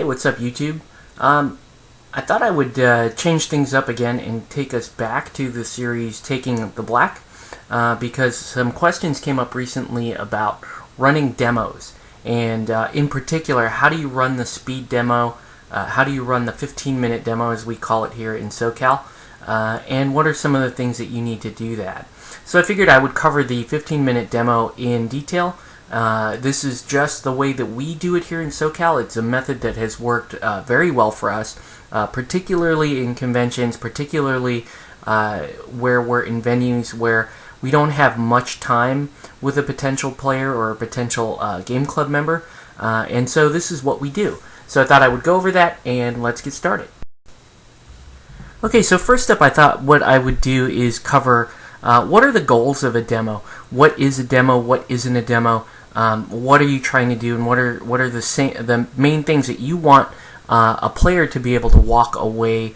Hey, what's up, YouTube? I thought I would change things up again and take us back to the series Taking the Black, because some questions came up recently about running demos, and in particular, how do you run the speed demo, how do you run the 15-minute demo as we call it here in SoCal, and what are some of the things that you need to do that. So I figured I would cover the 15-minute demo in detail. This is just the way that we do it here in SoCal. It's a method that has worked very well for us, particularly in conventions, particularly where we're in venues where we don't have much time with a potential player or a potential game club member. And so this is what we do. So I thought I would go over that, and let's get started. Okay, so first up, I thought what I would do is cover what are the goals of a demo? What is a demo? What isn't a demo? What are you trying to do, and what are the main things that you want a player to be able to walk away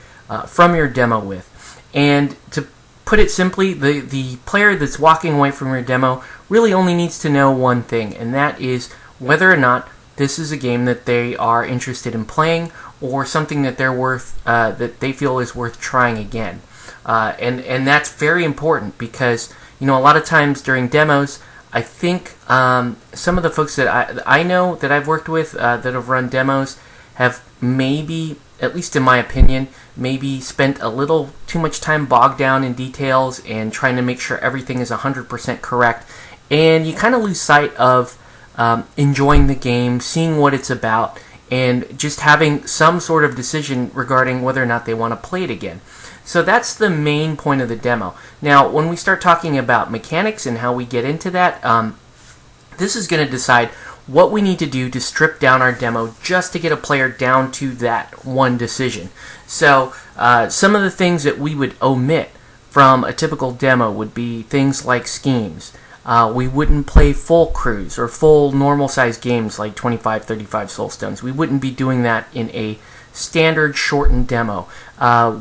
from your demo with? And to put it simply, the player that's walking away from your demo really only needs to know one thing, and that is whether or not this is a game that they are interested in playing, or something that that they feel is worth trying again. And that's very important because, a lot of times during demos, I think some of the folks that I know that I've worked with that have run demos have maybe, at least in my opinion, maybe spent a little too much time bogged down in details and trying to make sure everything is 100% correct. And you kind of lose sight of enjoying the game, seeing what it's about, and just having some sort of decision regarding whether or not they want to play it again. So that's the main point of the demo. Now, when we start talking about mechanics and how we get into that, this is going to decide what we need to do to strip down our demo just to get a player down to that one decision. So some of the things that we would omit from a typical demo would be things like schemes. We wouldn't play full crews or full normal size games like 25, 35 soulstones. We wouldn't be doing that in a standard shortened demo.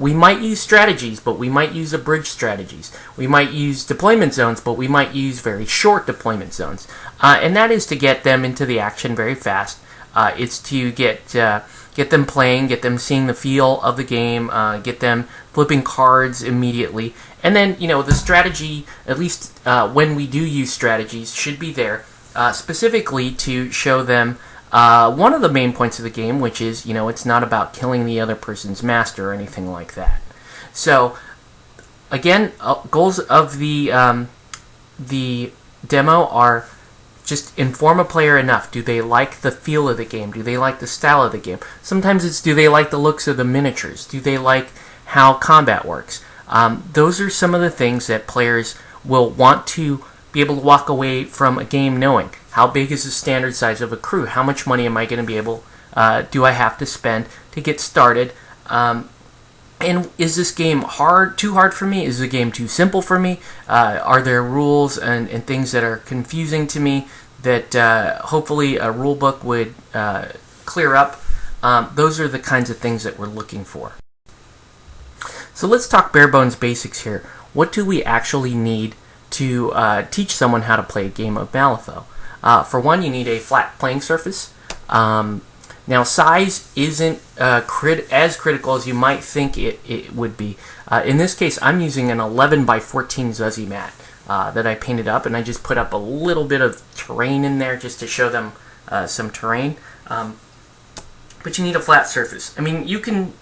We might use strategies, but we might use abridged strategies. We might use deployment zones, but we might use very short deployment zones. And that is to get them into the action very fast. It's to get them playing, get them seeing the feel of the game, get them flipping cards immediately. And then, the strategy, at least when we do use strategies, should be there specifically to show them one of the main points of the game, which is, it's not about killing the other person's master or anything like that. So, again, goals of the demo are just inform a player enough. Do they like the feel of the game? Do they like the style of the game? Sometimes it's, do they like the looks of the miniatures? Do they like how combat works? Those are some of the things that players will want to be able to walk away from a game knowing. How big is the standard size of a crew? How much money am I going to be able, do I have to spend to get started? And is this game too hard for me? Is the game too simple for me? Are there rules and things that are confusing to me that hopefully a rule book would clear up? Those are the kinds of things that we're looking for. So let's talk bare bones basics here. What do we actually need to teach someone how to play a game of Malifaux? For one, you need a flat playing surface. Now, size isn't as critical as you might think it would be. In this case, I'm using an 11 by 14 Zuzzy mat that I painted up, and I just put up a little bit of terrain in there just to show them some terrain. But you need a flat surface. I mean,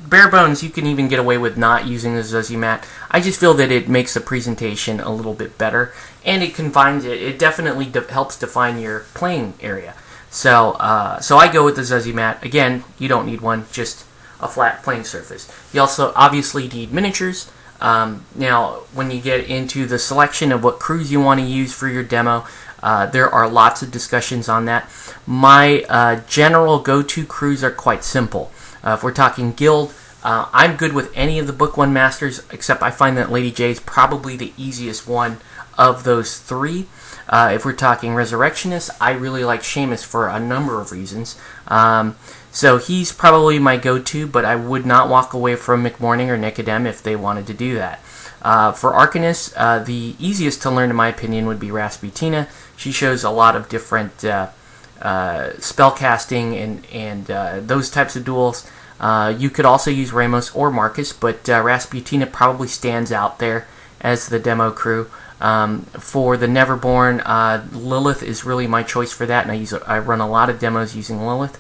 bare bones, you can even get away with not using the Zuzzy mat. I just feel that it makes the presentation a little bit better, and it definitely helps define your playing area. So I go with the Zuzzy mat. Again, you don't need one, just a flat playing surface. You also obviously need miniatures. Now, when you get into the selection of what crews you want to use for your demo, there are lots of discussions on that. My general go-to crews are quite simple. If we're talking guild, I'm good with any of the Book 1 Masters, except I find that Lady J is probably the easiest one of those three. If we're talking Resurrectionists, I really like Seamus for a number of reasons. So he's probably my go-to, but I would not walk away from McMorning or Nicodem if they wanted to do that. For Arcanists, the easiest to learn, in my opinion, would be Rasputina. She shows a lot of different spellcasting and those types of duels. You could also use Ramos or Marcus, but Rasputina probably stands out there as the demo crew. For the Neverborn, Lilith is really my choice for that, and I run a lot of demos using Lilith.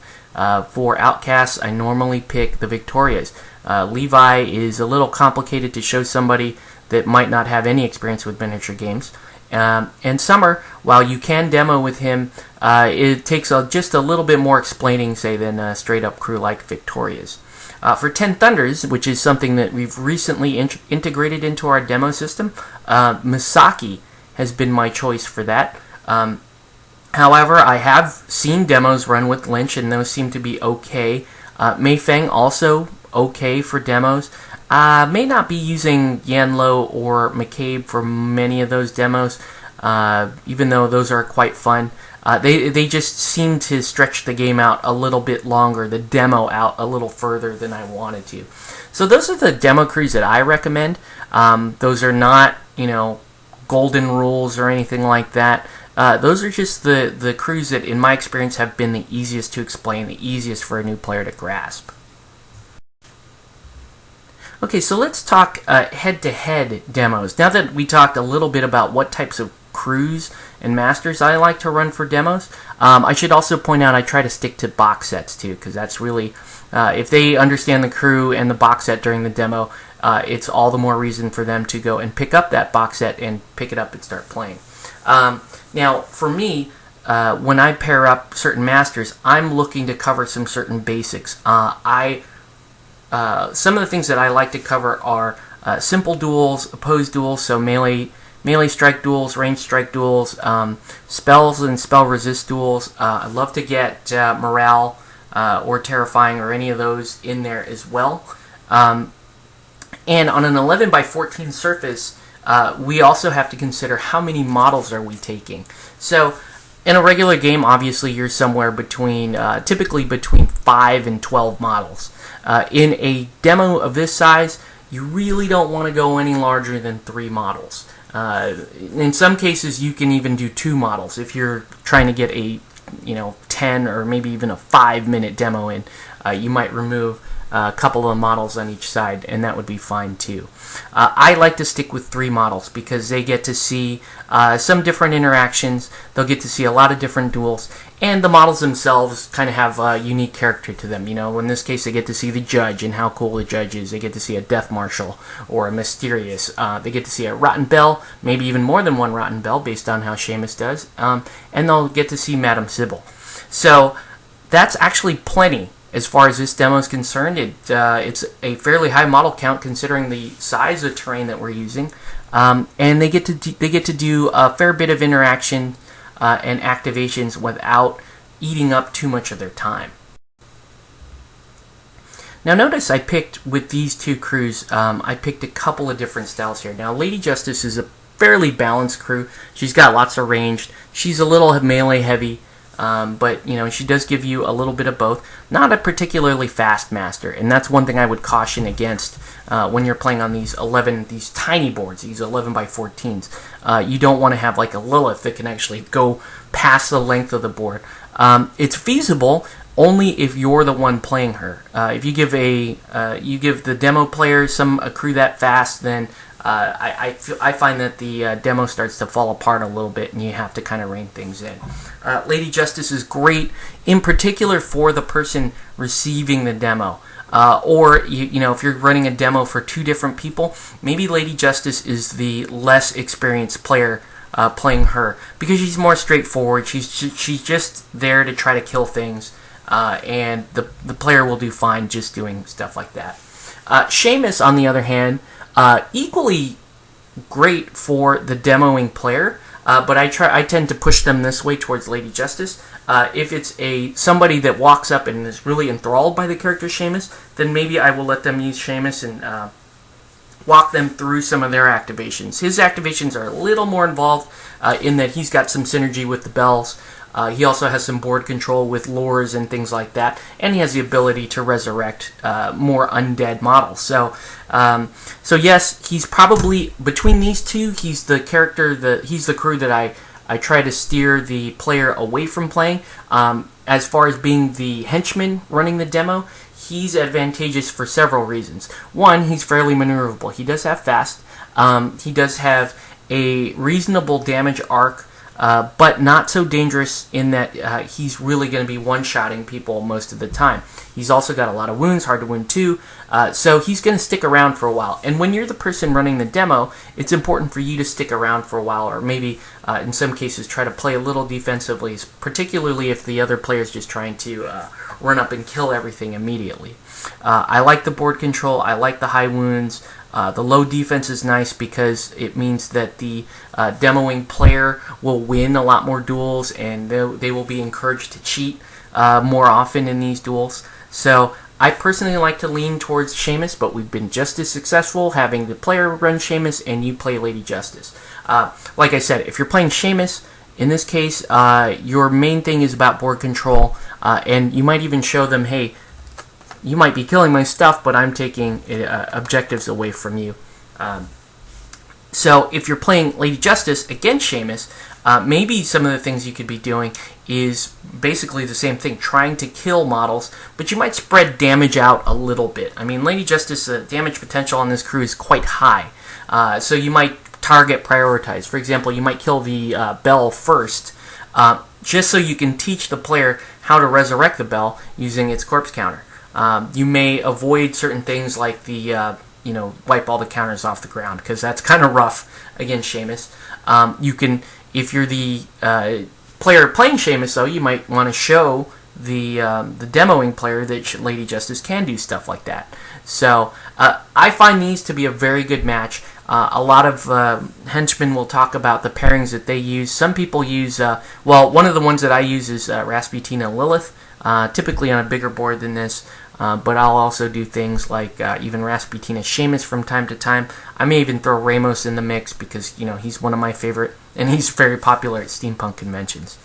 For Outcasts, I normally pick the Victorias. Levi is a little complicated to show somebody that might not have any experience with miniature games. And Summer, while you can demo with him, it takes just a little bit more explaining, say, than a straight-up crew like Victoria's. For 10 Thunders, which is something that we've recently integrated into our demo system, Misaki has been my choice for that. However, I have seen demos run with Lynch, and those seem to be okay. Mei Feng also okay for demos. May not be using Yanlo or McCabe for many of those demos, even though those are quite fun. They just seem to stretch the game out a little bit longer, the demo out a little further than I wanted to. So those are the demo crews that I recommend. Those are not, golden rules or anything like that. Those are just the crews that, in my experience, have been the easiest to explain, the easiest for a new player to grasp. Okay, so let's talk head-to-head demos. Now that we talked a little bit about what types of crews and masters I like to run for demos, I should also point out I try to stick to box sets too, because that's really, if they understand the crew and the box set during the demo, it's all the more reason for them to go and pick up that box set and pick it up and start playing. Now, for me, when I pair up certain masters, I'm looking to cover some certain basics. Some of the things that I like to cover are simple duels, opposed duels, so melee strike duels, ranged strike duels, spells and spell resist duels. I love to get morale or terrifying or any of those in there as well. And on an 11 by 14 surface, we also have to consider how many models are we taking. So in a regular game, obviously you're somewhere between, typically between 5 and 12 models. In a demo of this size, you really don't want to go any larger than 3 models. In some cases, you can even do 2 models if you're trying to get a 10 or maybe even a 5-minute demo in. You might remove a couple of models on each side, and that would be fine too. I like to stick with 3 models because they get to see some different interactions, they'll get to see a lot of different duels, and the models themselves kind of have a unique character to them. In this case, they get to see the judge and how cool the judge is. They get to see a death marshal or a mysterious. They get to see a rotten bell, maybe even more than one rotten bell based on how Seamus does, and they'll get to see Madame Sybil. So that's actually plenty. As far as this demo is concerned, it's a fairly high model count considering the size of terrain that we're using, and they get to do a fair bit of interaction and activations without eating up too much of their time. Now notice I picked, with these 2 crews, I picked a couple of different styles here. Now Lady Justice is a fairly balanced crew. She's got lots of range. She's a little melee heavy. But she does give you a little bit of both. Not a particularly fast master, and that's one thing I would caution against when you're playing on these tiny boards, these 11 by 14s. You don't want to have like a Lilith that can actually go past the length of the board. It's feasible only if you're the one playing her. If you give the demo player a crew that fast, then I find that the demo starts to fall apart a little bit, and you have to kind of rein things in. Lady Justice is great, in particular for the person receiving the demo. Or if you're running a demo for 2 different people, maybe Lady Justice is the less experienced player playing her because she's more straightforward. She's just there to try to kill things, and the player will do fine just doing stuff like that. Seamus, on the other hand, equally great for the demoing player, but I tend to push them this way towards Lady Justice. If it's somebody that walks up and is really enthralled by the character Seamus, then maybe I will let them use Seamus and walk them through some of their activations. His activations are a little more involved in that he's got some synergy with the bells. He also has some board control with lures and things like that, and he has the ability to resurrect more undead models. So yes, he's probably, between these 2, he's the crew that I try to steer the player away from playing. As far as being the henchman running the demo, he's advantageous for several reasons. One, he's fairly maneuverable. He does have fast. He does have a reasonable damage arc, but not so dangerous in that he's really going to be one-shotting people most of the time. He's also got a lot of wounds, hard to wound too, so he's going to stick around for a while. And when you're the person running the demo, it's important for you to stick around for a while, or maybe in some cases try to play a little defensively, particularly if the other player's just trying to run up and kill everything immediately. I like the board control, I like the high wounds. The low defense is nice because it means that the demoing player will win a lot more duels, and they will be encouraged to cheat more often in these duels. So I personally like to lean towards Seamus, but we've been just as successful having the player run Seamus and you play Lady Justice. Like I said, if you're playing Seamus, in this case, your main thing is about board control, and you might even show them, hey, you might be killing my stuff, but I'm taking objectives away from you. So if you're playing Lady Justice against Seamus, maybe some of the things you could be doing is basically the same thing, trying to kill models, but you might spread damage out a little bit. I mean, Lady Justice, the damage potential on this crew is quite high, so you might target prioritize. For example, you might kill the Bell first, just so you can teach the player how to resurrect the Bell using its corpse counter. You may avoid certain things like the, wipe all the counters off the ground, because that's kind of rough against Seamus. You can, if you're the player playing Seamus, though, you might want to show the demoing player that Lady Justice can do stuff like that. So I find these to be a very good match. A lot of henchmen will talk about the pairings that they use. Some people use, one of the ones that I use is Rasputina Lilith, typically on a bigger board than this. But I'll also do things like even Rasputina Seamus from time to time. I may even throw Ramos in the mix because, he's one of my favorite, and he's very popular at steampunk conventions.